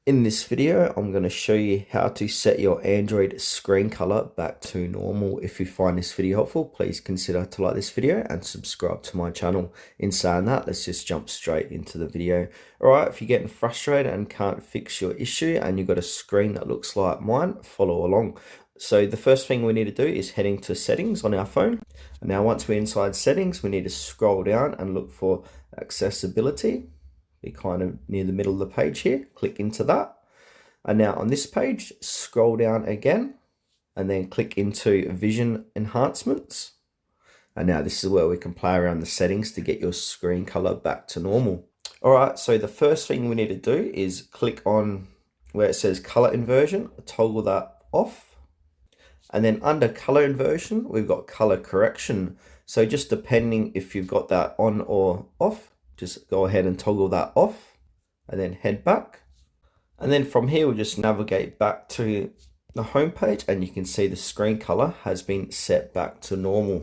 In this video, I'm going to show you how to set your Android screen color back to normal. If you find this video helpful, please consider to like this video and subscribe to my channel. In saying that, let's just jump straight into the video. Alright, if you're getting frustrated and can't fix your issue and you've got a screen that looks like mine, follow along. So the first thing we need to do is head into settings on our phone. And now once we're inside settings, we need to scroll down and look for accessibility. Be kind of near the middle of the page here, click into that. And now on this page, scroll down again and then click into vision enhancements. And now this is where we can play around the settings to get your screen color back to normal. All right, so the first thing we need to do is click on where it says color inversion, toggle that off. And then under color inversion, we've got color correction. So just depending if you've got that on or off, just go ahead and toggle that off and then head back. And then from here, we'll just navigate back to the home page and you can see the screen color has been set back to normal.